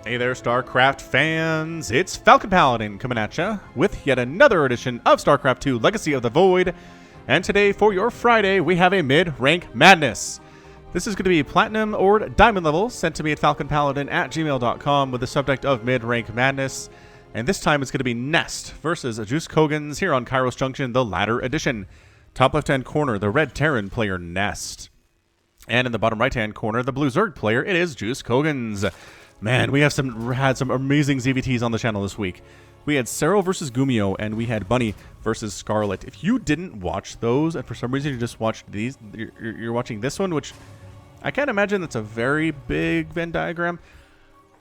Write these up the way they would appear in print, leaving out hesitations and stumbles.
Hey there, StarCraft fans! It's Falcon Paladin coming at ya with yet another edition of StarCraft 2 Legacy of the Void. And today, for your Friday, we have a mid-rank madness. This is going to be Platinum or Diamond level, sent to me at falconpaladin@gmail.com with the subject of mid-rank madness. And this time it's going to be NesT versus JusCogens here on Kairos Junction, the latter edition. Top left-hand corner, the red Terran player NesT. And in the bottom right-hand corner, the blue Zerg player, it is JusCogens. Man, we have had some amazing ZVTs on the channel this week. We had Cero versus Gumio, and we had Bunny versus Scarlet. If you didn't watch those, and for some reason you just watched these, you're watching this one, which I can't imagine that's a very big Venn diagram.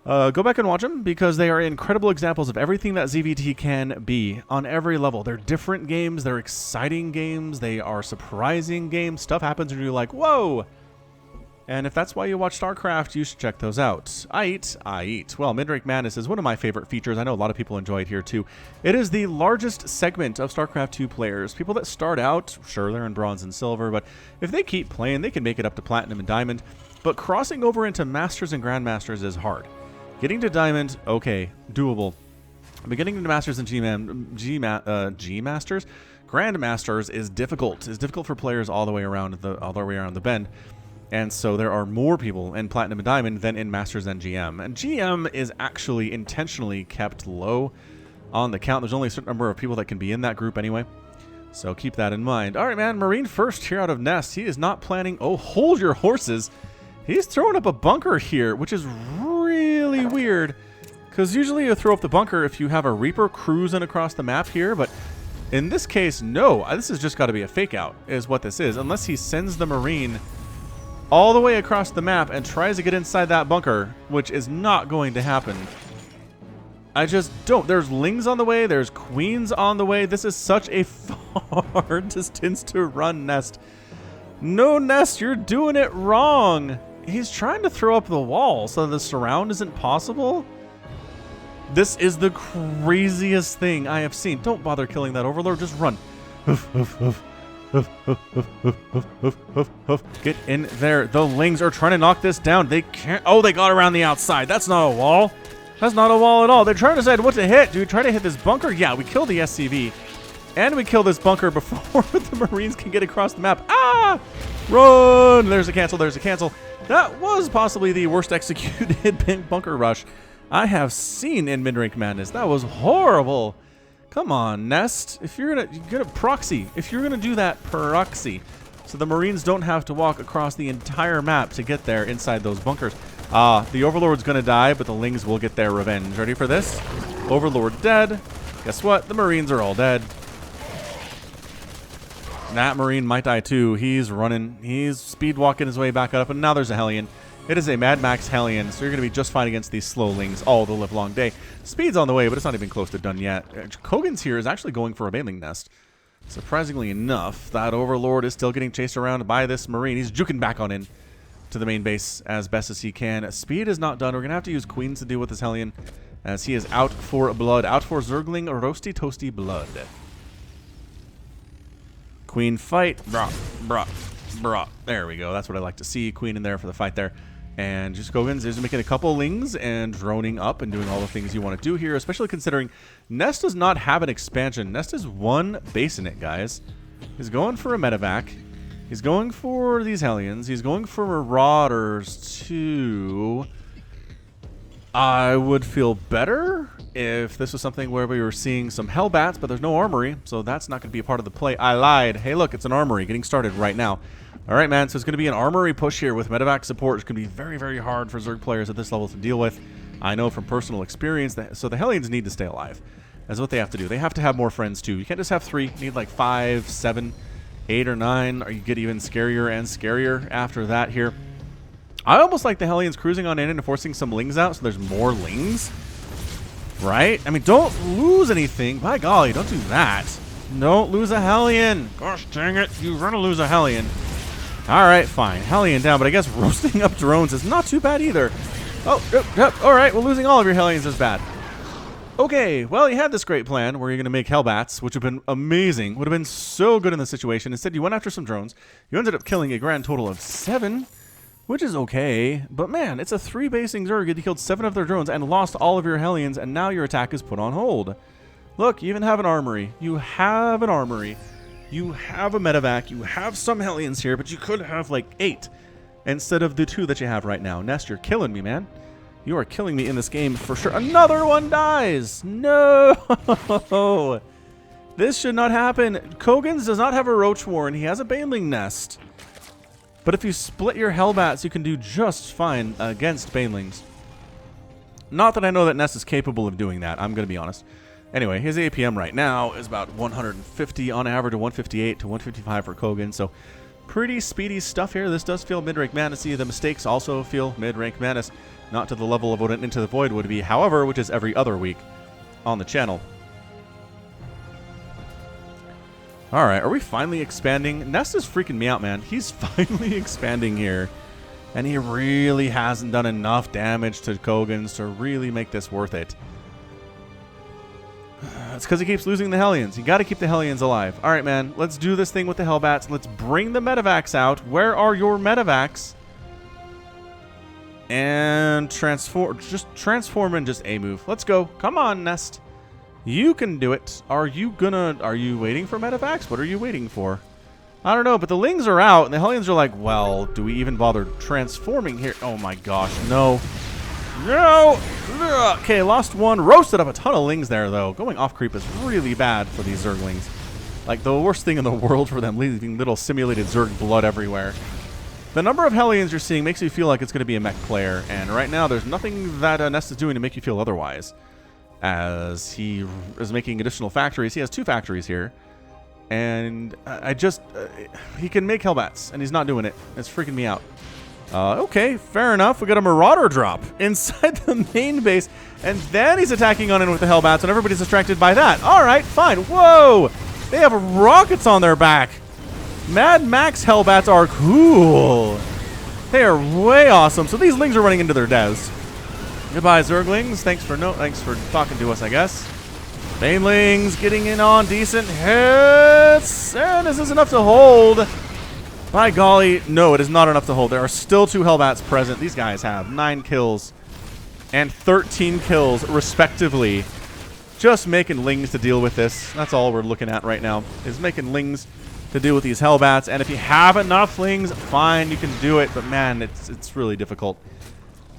Go back and watch them, because they are incredible examples of everything that ZVT can be on every level. They're different games, they're exciting games, they are surprising games. Stuff happens and you're like, whoa! And if that's why you watch StarCraft, you should check those out. I eat. Well, Midrank Madness is one of my favorite features. I know a lot of people enjoy it here too. It is the largest segment of StarCraft 2 players. People that start out, sure, they're in Bronze and Silver, but if they keep playing, they can make it up to Platinum and Diamond. But crossing over into Masters and Grandmasters is hard. Getting to Diamond, okay, doable. But getting into Masters and G-Masters, Grandmasters is difficult. It's difficult for players all the way around the bend. And so there are more people in Platinum and Diamond than in Masters and GM. And GM is actually intentionally kept low on the count. There's only a certain number of people that can be in that group anyway. So keep that in mind. All right, man. Marine first here out of NesT. He is not planning... Oh, hold your horses. He's throwing up a bunker here, which is really weird. Because usually you throw up the bunker if you have a Reaper cruising across the map here. But in this case, no. This has just got to be a fake out, is what this is. Unless he sends the Marine all the way across the map and tries to get inside that bunker, which is not going to happen. I just don't. There's Lings on the way. There's Queens on the way. This is such a far distance to run, NesT. No, NesT, you're doing it wrong. He's trying to throw up the wall so the surround isn't possible. This is the craziest thing I have seen. Don't bother killing that Overlord. Just run. Get in there. The Lings are trying to knock this down. They can't. Oh, they got around the outside. That's not a wall. That's not a wall at all. They're trying to decide what to hit. Do we try to hit this bunker? Yeah, we kill the SCV. And we kill this bunker before the Marines can get across the map. Ah! Run! There's a cancel. There's a cancel. That was possibly the worst executed bunker rush I have seen in Midrank Madness. That was horrible. Come on, NesT. If you're gonna proxy. If you're gonna do that, proxy. So the Marines don't have to walk across the entire map to get there inside those bunkers. The Overlord's gonna die, but the Lings will get their revenge. Ready for this? Overlord dead. Guess what? The Marines are all dead. That Marine might die too. He's running. He's speed walking his way back up, and now there's a Hellion. It is a Mad Max Hellion, so you're going to be just fine against these slow Lings all the live long day. Speed's on the way, but it's not even close to done yet. Kogan's here is actually going for a Baneling Nest. Surprisingly enough, that Overlord is still getting chased around by this Marine. He's juking back on in to the main base as best as he can. Speed is not done. We're going to have to use Queens to deal with this Hellion, as he is out for blood. Out for Zergling roasty toasty blood. Queen fight. Brah. There we go. That's what I like to see. Queen in there for the fight there. And JusCogens is making a couple Lings and droning up and doing all the things you want to do here, especially considering NesT does not have an expansion. NesT is one base in it, guys. He's going for a medevac. He's going for these Hellions. He's going for Marauders too. I would feel better if this was something where we were seeing some Hellbats, but there's no armory, so that's not going to be a part of the play. I lied. Hey, look, it's an armory getting started right now. All right, man, so it's going to be an armory push here with medevac support. It's going to be very, very hard for Zerg players at this level to deal with. I know from personal experience. So the Hellions need to stay alive. That's what they have to do. They have to have more friends, too. You can't just have 3. You need like 5, 7, 8, or 9, or you get even scarier and scarier after that here. I almost like the Hellions cruising on in and forcing some Lings out so there's more Lings. Right? I mean, don't lose anything. By golly, don't do that. Don't lose a Hellion. Gosh dang it. You're going to lose a Hellion. Alright, fine. Hellion down, but I guess roasting up drones is not too bad either. Oh, yep. Alright, well, losing all of your Hellions is bad. Okay, well, you had this great plan where you're going to make Hellbats, which would have been amazing. Would have been so good in the situation. Instead, you went after some drones. You ended up killing a grand total of 7. which is okay. But man, it's a 3-basing Zerg. You killed 7 of their drones and lost all of your Hellions, and now your attack is put on hold. Look, you even have an armory. You have an armory. You have a medevac. You have some Hellions here, but you could have like 8 instead of the 2 that you have right now. NesT, you're killing me, man. You are killing me in this game for sure. Another one dies. No. This should not happen. Cogens does not have a Roach Warren. He has a Baneling Nest. But if you split your Hellbats, you can do just fine against Banelings. Not that I know that NesT is capable of doing that. I'm going to be honest. Anyway, his APM right now is about 150 on average, to 158 to 155 for Cogens. So pretty speedy stuff here. This does feel mid-rank madness-y. The mistakes also feel mid-rank madness. Not to the level of what an Into the Void would be, however, which is every other week on the channel. Alright, are we finally expanding? NesT is freaking me out, man. He's finally expanding here. And he really hasn't done enough damage to Cogens to really make this worth it. It's because he keeps losing the Hellions. You got to keep the Hellions alive. Alright, man. Let's do this thing with the Hellbats. Let's bring the medevacs out. Where are your medevacs? And transform. Just transform and just A move. Let's go. Come on, NesT. You can do it. Are you waiting for medevacs? What are you waiting for? I don't know, but the Lings are out, and the Hellions are like, well, do we even bother transforming here? Oh my gosh, no. No! Ugh. Okay, lost one. Roasted up a ton of Lings there, though. Going off creep is really bad for these Zerglings. Like, the worst thing in the world for them, leaving little simulated Zerg blood everywhere. The number of Hellions you're seeing makes you feel like it's going to be a mech player, and right now there's nothing that NesT is doing to make you feel otherwise. As he is making additional factories. He has 2 factories here. And he can make Hellbats, and he's not doing it. It's freaking me out. Okay, fair enough. We got a Marauder drop inside the main base, and then he's attacking on in with the Hellbats, and everybody's distracted by that. All right, fine. Whoa! They have rockets on their back. Mad Max Hellbats are cool. They are way awesome. So these Lings are running into their devs. Goodbye, Zerglings. Thanks for talking to us, I guess. Banelings getting in on decent hits. And this is enough to hold. By golly, no, it is not enough to hold. There are still 2 Hellbats present. These guys have 9 kills and 13 kills, respectively. Just making Lings to deal with this. That's all we're looking at right now, is making Lings to deal with these Hellbats. And if you have enough Lings, fine, you can do it. But man, it's really difficult.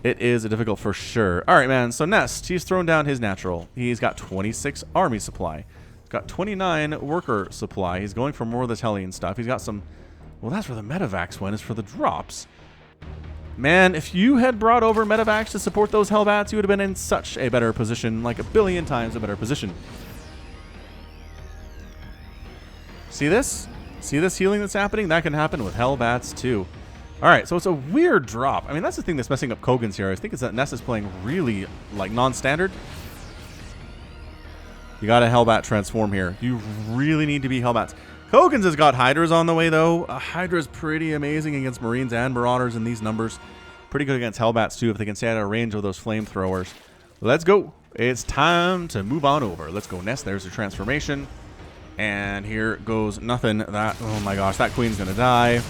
It is difficult for sure. All right, man. So NesT, he's thrown down his natural. He's got 26 army supply. He's got 29 worker supply. He's going for more of this Hellion stuff. He's got some... Well, that's where the medevacs went, is for the drops. Man, if you had brought over medevacs to support those Hellbats, you would have been in such a better position. Like a billion times a better position. See this? See this healing that's happening? That can happen with Hellbats too. Alright, so it's a weird drop. I mean, that's the thing that's messing up Cogens here. I think it's that NesT is playing really, like, non-standard. You got a Hellbat transform here. You really need to be Hellbats. Cogens has got Hydras on the way, though. Hydra is pretty amazing against Marines and Marauders in these numbers. Pretty good against Hellbats, too, if they can stay out of range of those flamethrowers. Let's go. It's time to move on over. Let's go, NesT. There's a transformation. And here goes nothing. That, oh my gosh, that queen's going to die.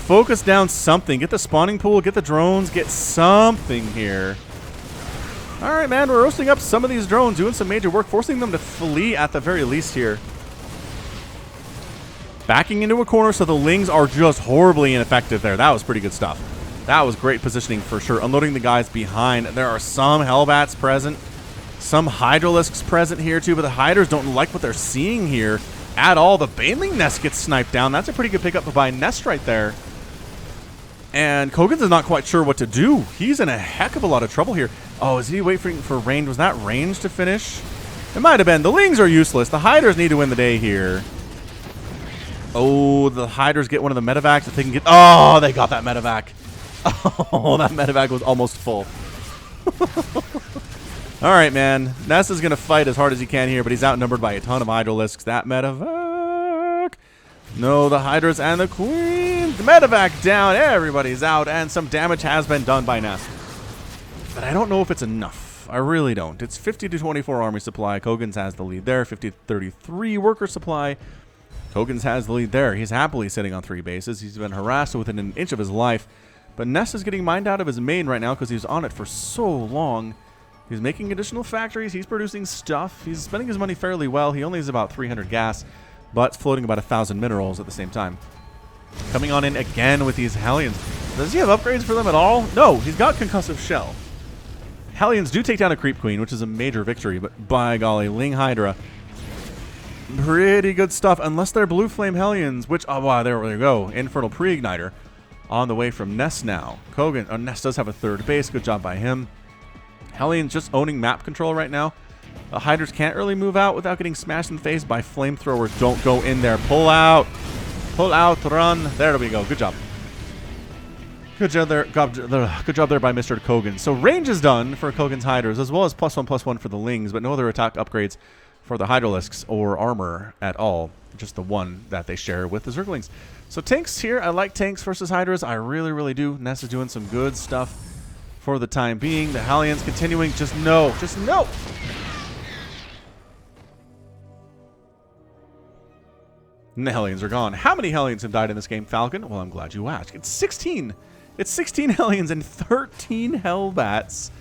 Focus down something. Get the spawning pool. Get the drones. Get something here. All right, man. We're roasting up some of these drones. Doing some major work. Forcing them to flee at the very least here. Backing into a corner so the Lings are just horribly ineffective there. That was pretty good stuff. That was great positioning for sure. Unloading the guys behind. There are some Hellbats present. Some Hydralisks present here too. But the Hydras don't like what they're seeing here at all. The Baneling Nest gets sniped down. That's a pretty good pickup by NesT right there. And Cogens is not quite sure what to do. He's in a heck of a lot of trouble here. Oh, is he waiting for range? Was that range to finish? It might have been. The Lings are useless. The Hydras need to win the day here. Oh, the Hydras get one of the medevacs if they can get... Oh, they got that medevac. Oh, that medevac was almost full. All right, man. NesT is going to fight as hard as he can here, but he's outnumbered by a ton of Hydralisks. That medevac. No, the Hydras and the Queen. The medevac down. Everybody's out, and some damage has been done by NesT. But I don't know if it's enough. I really don't. It's 50 to 24 army supply. Cogens has the lead there. 50 to 33 worker supply. Kogens has the lead there. He's happily sitting on 3 bases. He's been harassed within an inch of his life. But NesT is getting mined out of his main right now because he was on it for so long. He's making additional factories. He's producing stuff. He's spending his money fairly well. He only has about 300 gas, but floating about 1,000 minerals at the same time. Coming on in again with these Hellions. Does he have upgrades for them at all? No, he's got Concussive Shell. Hellions do take down a Creep Queen, which is a major victory, but by golly, Ling Hydra. Pretty good stuff, unless they're Blue Flame Hellions, which, oh wow, there we go. Infernal Pre-Igniter on the way from NesT now. NesT does have a 3rd base. Good job by him. Hellions just owning map control right now. The Hydras can't really move out without getting smashed in the face by flamethrowers. Don't go in there. Pull out. Pull out. Run. There we go. Good job. Good job there. Good job there by Mr. Kogens. So range is done for Kogens Hydras, as well as +1/+1 for the Lings, but no other attack upgrades for the Hydralisks or armor at all. Just the one that they share with the Zerglings. So tanks here. I like tanks versus Hydras. I really, really do. NesT is doing some good stuff for the time being. The Hellions continuing. Just no. Just no. And the Hellions are gone. How many Hellions have died in this game, Falcon? Well, I'm glad you asked. It's 16. It's 16 Hellions and 13 Hellbats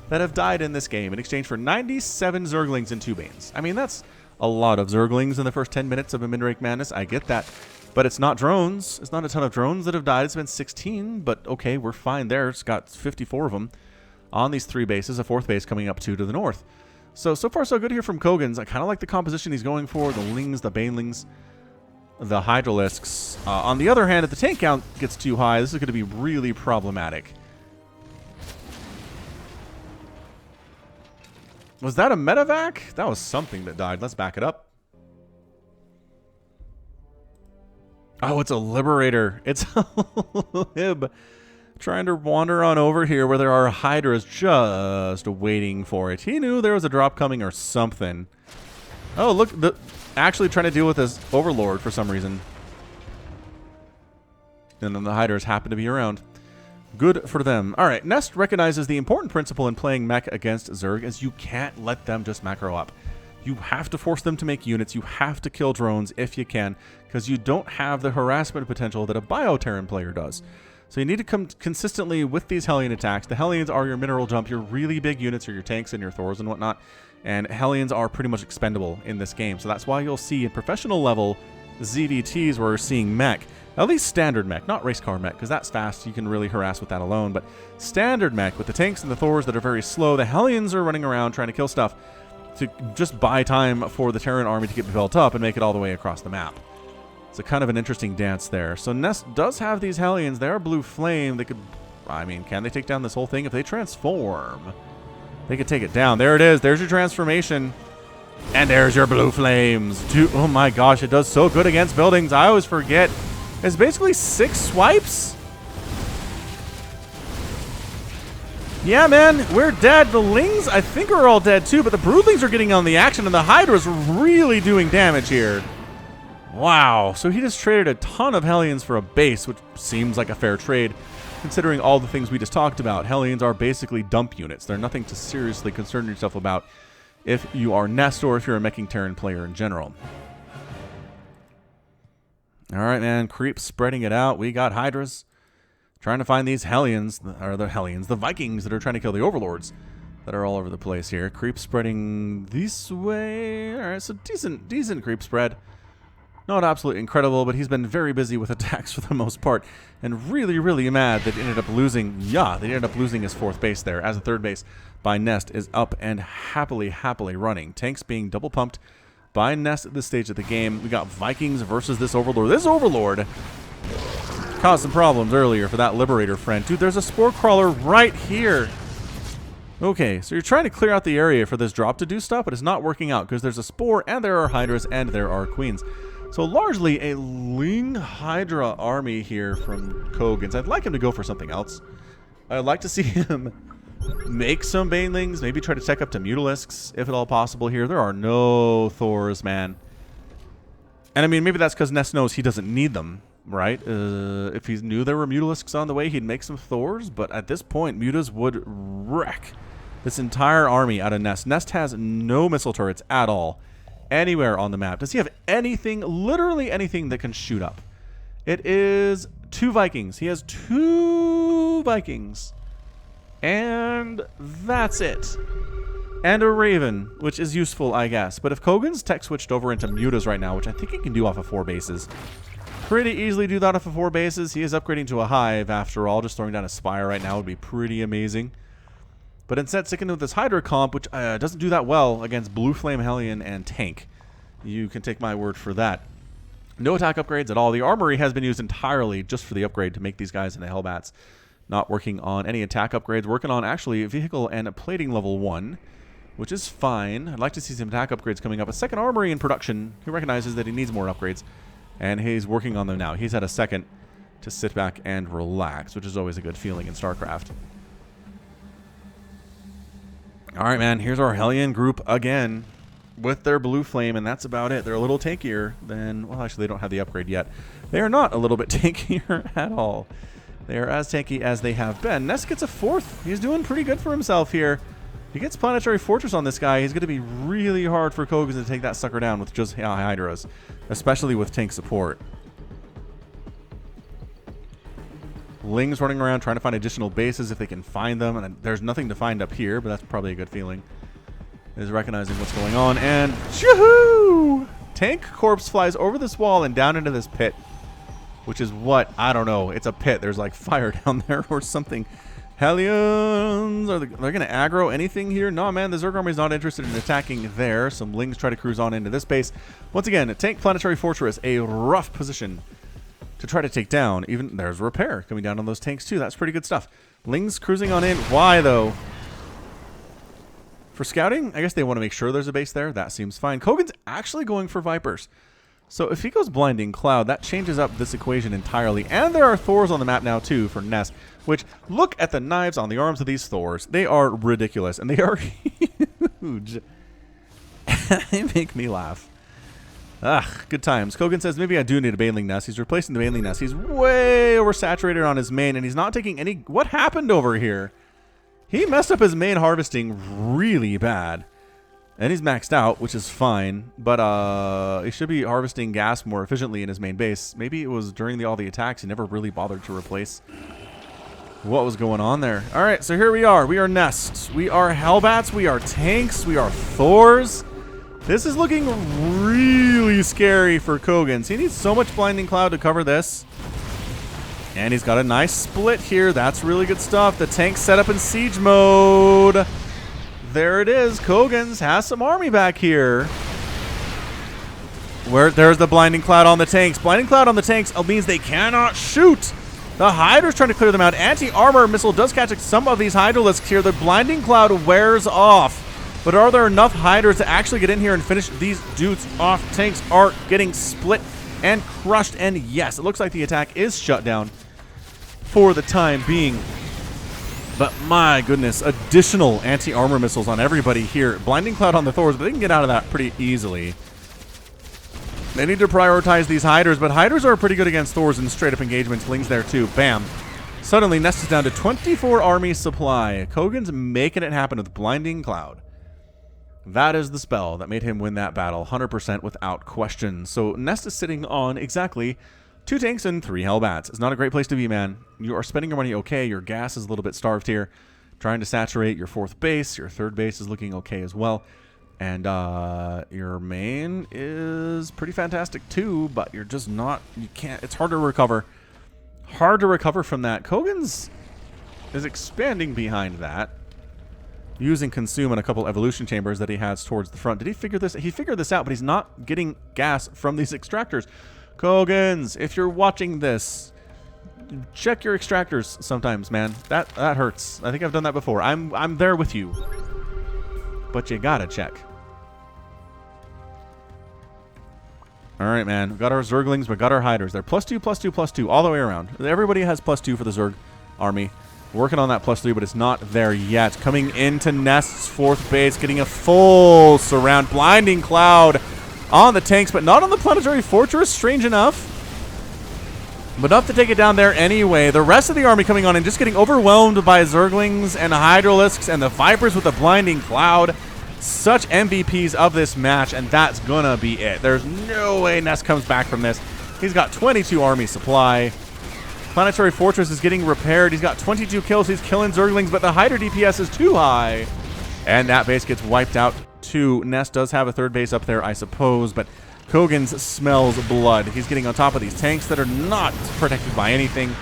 that have died in this game in exchange for 97 Zerglings and 2 Banes. I mean, that's a lot of Zerglings in the first 10 minutes of a Midrank Madness. I get that. But it's not drones. It's not a ton of drones that have died. It's been 16, but okay, we're fine there. It's got 54 of them on these 3 bases, a 4th base coming up 2 to the north. So far so good here from Kogens. I kind of like the composition he's going for. The Lings, the Banelings, the Hydralisks. On the other hand, if the tank count gets too high, this is going to be really problematic. Was that a medevac? That was something that died. Let's back it up. Oh, it's a Liberator. It's a Lib trying to wander on over here where there are Hydras just waiting for it. He knew there was a drop coming or something. Oh, look. Actually trying to deal with his Overlord for some reason. And then the Hydras happen to be around. Good for them. All right, NesT recognizes the important principle in playing mech against Zerg is you can't let them just macro up. You have to force them to make units. You have to kill drones if you can, because you don't have the harassment potential that a Bioterran player does. So you need to come consistently with these Hellion attacks. The Hellions are your mineral jump, your really big units, or your tanks and your Thors and whatnot. And Hellions are pretty much expendable in this game. So that's why you'll see in professional level ZVTs where we're seeing mech. At least standard mech, not race car mech, because that's fast. You can really harass with that alone. But standard mech with the tanks and the Thors that are very slow. The Hellions are running around trying to kill stuff to just buy time for the Terran army to get built up and make it all the way across the map. It's a kind of an interesting dance there. So NesT does have these Hellions. They are Blue Flame. They could, I mean, can they take down this whole thing? If they transform, they could take it down. There it is. There's your transformation. And there's your Blue Flames. Dude, oh my gosh, it does so good against buildings. I always forget. It's basically 6 swipes. Yeah, man, we're dead. The Lings, I think, are all dead too, but the Broodlings are getting on the action, and the Hydra's really doing damage here. Wow. So he just traded a ton of Hellions for a base, which seems like a fair trade, considering all the things we just talked about. Hellions are basically dump units. They're nothing to seriously concern yourself about if you are NesT or if you're a meching Terran player in general. All right, man. Creep spreading it out. We got Hydras trying to find these Hellions, or the Hellions, the Vikings that are trying to kill the Overlords that are all over the place here. Creep spreading this way. All right, so decent creep spread. Not absolutely incredible, but he's been very busy with attacks for the most part, and really, really mad that he ended up losing. Yeah, they ended up losing his 4th base there, as a 3rd base by NesT is up and happily running. Tanks being double pumped by NesT at this stage of the game. We got Vikings versus this Overlord. This Overlord caused some problems earlier for that Liberator friend. Dude, there's a Spore Crawler right here. Okay, so you're trying to clear out the area for this drop to do stuff, but it's not working out because there's a Spore, and there are Hydras, and there are Queens. So largely a Ling Hydra army here from Kogens. I'd like him to go for something else. I'd like to see him make some Banelings, maybe try to tech up to Mutalisks, if at all possible here. There are no Thors, man. And I mean, maybe that's because NesT knows he doesn't need them, right? If he knew there were Mutalisks on the way, he'd make some Thors. But at this point, Mutas would wreck this entire army out of NesT. NesT has no missile turrets at all. anywhere on the map. Does he have anything, literally anything that can shoot up? It is 2 Vikings. He has 2 Vikings. And that's it. And a Raven, which is useful, I guess. But if Kogan's tech switched over into mutas right now, which I think he can do off of 4 bases, pretty easily do that off of 4 bases. He is upgrading to a hive after all. Just throwing down a spire right now would be pretty amazing. But instead, sticking with this Hydra comp, which doesn't do that well against Blue Flame Hellion and Tank. You can take my word for that. No attack upgrades at all. The armory has been used entirely just for the upgrade to make these guys into Hellbats. Not working on any attack upgrades. Working on actually vehicle and plating level 1, which is fine. I'd like to see some attack upgrades coming up. A second armory in production. He recognizes that he needs more upgrades, and he's working on them now. He's had a second to sit back and relax, which is always a good feeling in StarCraft. All right, man. Here's our Hellion group again with their Blue Flame, and that's about it. They're a little tankier than... Well, actually, they don't have the upgrade yet. They are not a little bit tankier at all. They are as tanky as they have been. NesT gets a 4th. He's doing pretty good for himself here. He gets Planetary Fortress on this guy. He's going to be really hard for Kogan to take that sucker down with just Hydras, especially with tank support. Ling's running around trying to find additional bases if they can find them, and there's nothing to find up here, but that's probably a good feeling. Is recognizing what's going on, and shoo-hoo! Tank corpse flies over this wall and down into this pit, which is what? I don't know. It's a pit. There's like fire down there or something. Hellions, they're going to aggro anything here? No, man, the Zerg army's not interested in attacking there. Some Lings try to cruise on into this base. Once again, Tank Planetary Fortress, a rough position to try to take down. Even there's repair coming down on those tanks too. That's pretty good stuff. Lings cruising on in. Why though? For scouting, I guess they want to make sure there's a base there. That seems fine. Kogan's actually going for Vipers. So if he goes Blinding Cloud, that changes up this equation entirely. And there are Thors on the map now too for NesT, which, look at the knives on the arms of these Thors. They are ridiculous, and they are huge. They make me laugh. Ugh, good times. Kogan says, maybe I do need a Baneling Nest. He's replacing the Baneling Nest. He's way oversaturated on his main, and he's not taking any... What happened over here? He messed up his main harvesting really bad. And he's maxed out, which is fine. But he should be harvesting gas more efficiently in his main base. Maybe it was during all the attacks. He never really bothered to replace what was going on there. All right, so here we are. We are NesT. We are Hellbats. We are tanks. We are Thors. This is looking really scary for Kogan. He needs so much Blinding Cloud to cover this. And he's got a nice split here. That's really good stuff. The tank set up in siege mode. There it is. Kogan's has some army back here. There's the Blinding Cloud on the tanks. Blinding Cloud on the tanks means they cannot shoot. The Hydra's trying to clear them out. Anti-armor missile does catch some of these Hydralisks here. The Blinding Cloud wears off. But are there enough Hydras to actually get in here and finish these dudes off? Tanks are getting split and crushed. And yes, it looks like the attack is shut down for the time being. But my goodness, additional anti-armor missiles on everybody here. Blinding Cloud on the Thors, but they can get out of that pretty easily. They need to prioritize these Hydras, but Hydras are pretty good against Thors in straight-up engagements. Ling's there too. Bam. Suddenly, NesT is down to 24 army supply. Kogan's making it happen with Blinding Cloud. That is the spell that made him win that battle, 100% without question. So NesT is sitting on exactly 2 tanks and 3 Hellbats. It's not a great place to be, man. You are spending your money okay. Your gas is a little bit starved here. Trying to saturate your 4th base. Your 3rd base is looking okay as well. And your main is pretty fantastic too, but you're just not... You can't... It's hard to recover. Hard to recover from that. Kogan's is expanding behind that, using Consume and a couple evolution chambers that he has towards the front. Did he figure this? He figured this out, but he's not getting gas from these extractors. Kogan's, if you're watching this, check your extractors sometimes, man. That hurts. I think I've done that before. I'm there with you, but you gotta check. All right, man. We've got our Zerglings. We've got our Hydras. They're +2, +2, +2 all the way around. Everybody has +2 for the Zerg army. Working on that +3, but it's not there yet. Coming into NesT's 4th base, getting a full surround. Blinding Cloud on the tanks, but not on the Planetary Fortress, strange enough. But enough to take it down there anyway. The rest of the army coming on and just getting overwhelmed by Zerglings and Hydralisks and the Vipers with the Blinding Cloud. such MVPs of this match, and that's gonna be it. There's no way NesT comes back from this. He's got 22 army supply. Planetary Fortress is getting repaired. He's got 22 kills. He's killing Zerglings, but the Hydra DPS is too high. And that base gets wiped out too. NesT does have a third base up there, I suppose, but Cogens smells blood. He's getting on top of these tanks that are not protected by anything.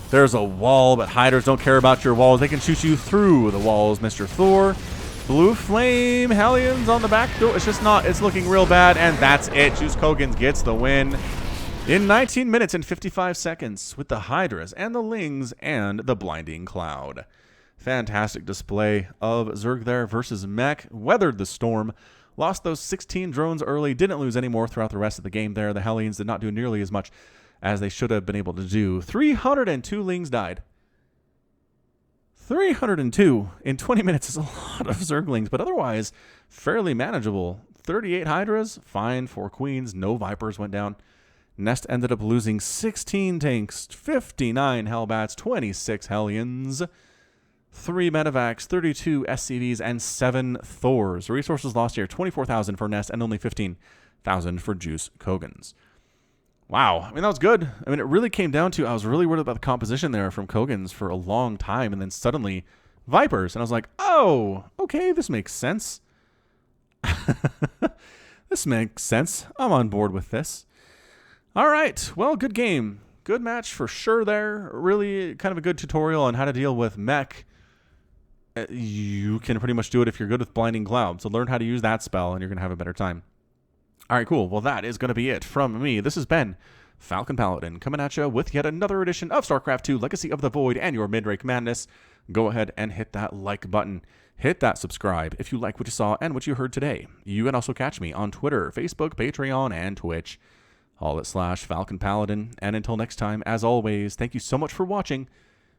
There's a wall, but Hydras don't care about your walls. They can shoot you through the walls, Mr. Thor. Blue Flame Hellions on the back door. It's just not, it's looking real bad, and that's it. JusCogens gets the win in 19 minutes and 55 seconds with the Hydras and the Lings and the Blinding Cloud. Fantastic display of Zerg there versus Mech. Weathered the storm. Lost those 16 drones early. Didn't lose any more throughout the rest of the game there. The Hellions did not do nearly as much as they should have been able to do. 302 Lings died. 302 in 20 minutes is a lot of Zerglings, but otherwise fairly manageable. 38 Hydras, fine. 4 Queens, no Vipers went down. NesT ended up losing 16 tanks, 59 Hellbats, 26 Hellions, 3 Medivacs, 32 SCVs, and 7 Thors. Resources lost here, 24,000 for NesT and only 15,000 for JusCogens. Wow, I mean, that was good. I mean, it really came down to, I was really worried about the composition there from Cogens for a long time, and then suddenly Vipers, and I was like, oh, okay, this makes sense. This makes sense. I'm on board with this. All right, well, good game. Good match for sure there. Really kind of a good tutorial on how to deal with Mech. You can pretty much do it if you're good with Blinding Cloud, so learn how to use that spell, and you're going to have a better time. All right, cool. Well, that is going to be it from me. This has been Falcon Paladin coming at you with yet another edition of StarCraft 2 Legacy of the Void and your mid-rank madness. Go ahead and hit that like button. Hit that subscribe if you like what you saw and what you heard today. You can also catch me on Twitter, Facebook, Patreon, and Twitch. All at /Falcon Paladin. And until next time, as always, thank you so much for watching,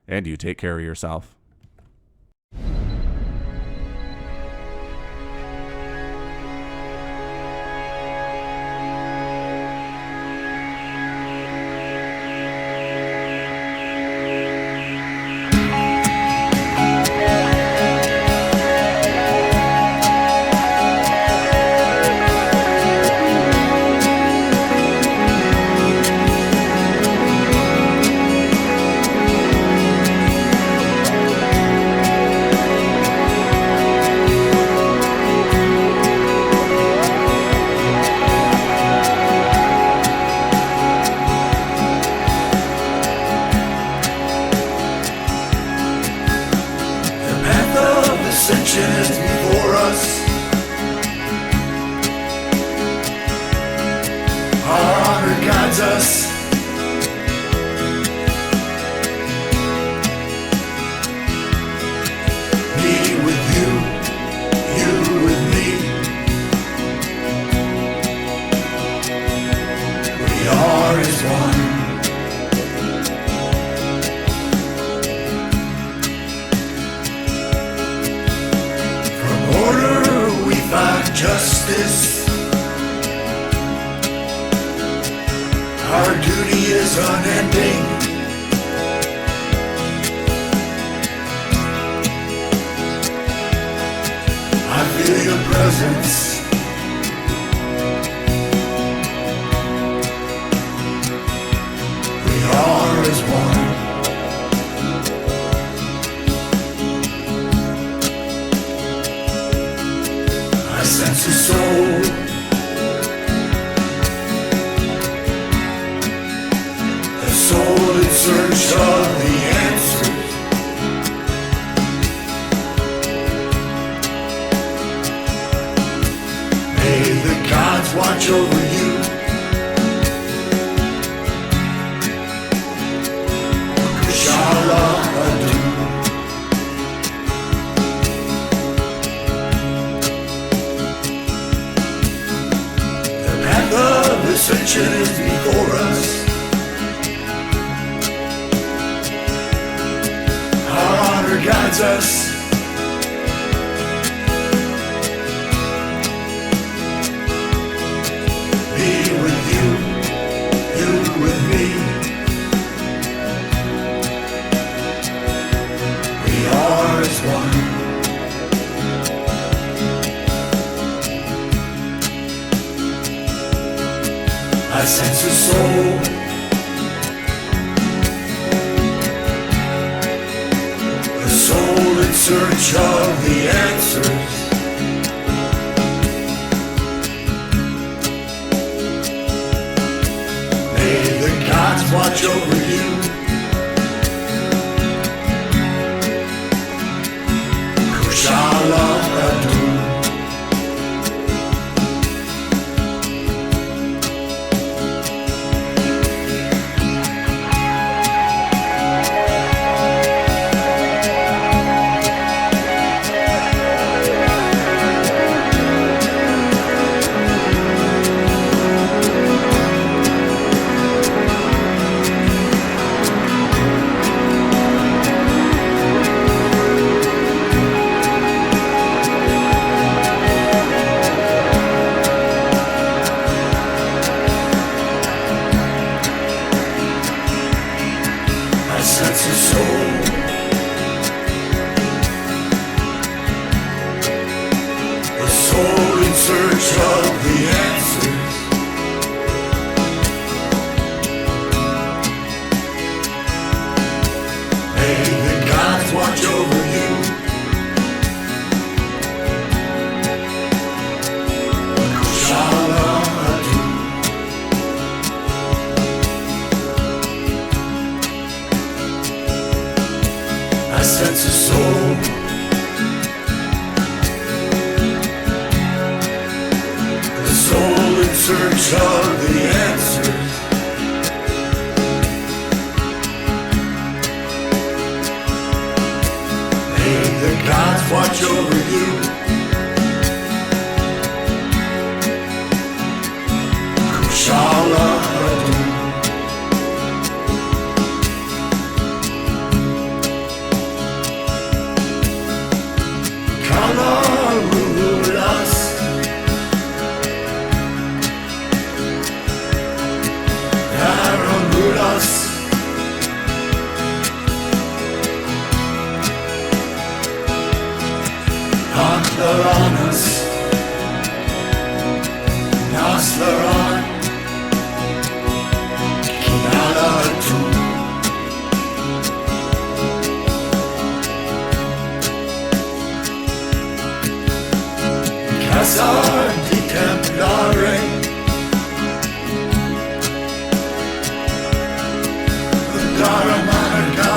and you take care of yourself. Is before us. Our honor guides us. Me with you, you with me. We are as one. Justice. Our duty is unending. I feel your presence. We are as one. Sense of soul, a soul in search of the answers. May the gods watch over you. Kushala Adu. Ascension is before us. Our honor guides us. Me with you, you with me. We are as one. sense of soul. A soul in search of the answers. May the gods watch over you. Kushala Adu. Sense of soul. A soul in search of the answers. May the gods watch over you. Kushala Adu. A sense of soul. A soul in search of the answers. May the gods watch over you. Kushala Adu. Kalarulas. Karamulas. Aklaranus. Naslaran. Kinalatu. Casar di Templare. Daramarga.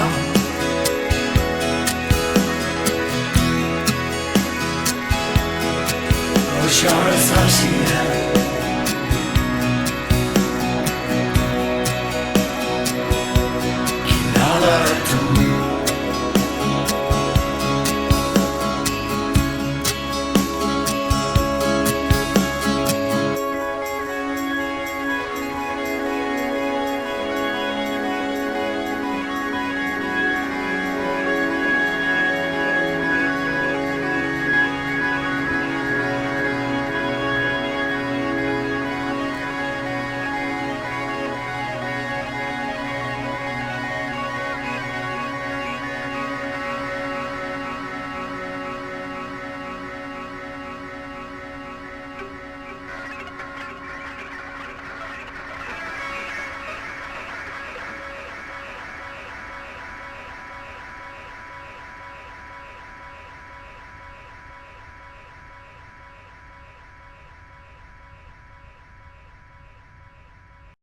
Oshara Sashina. Kinala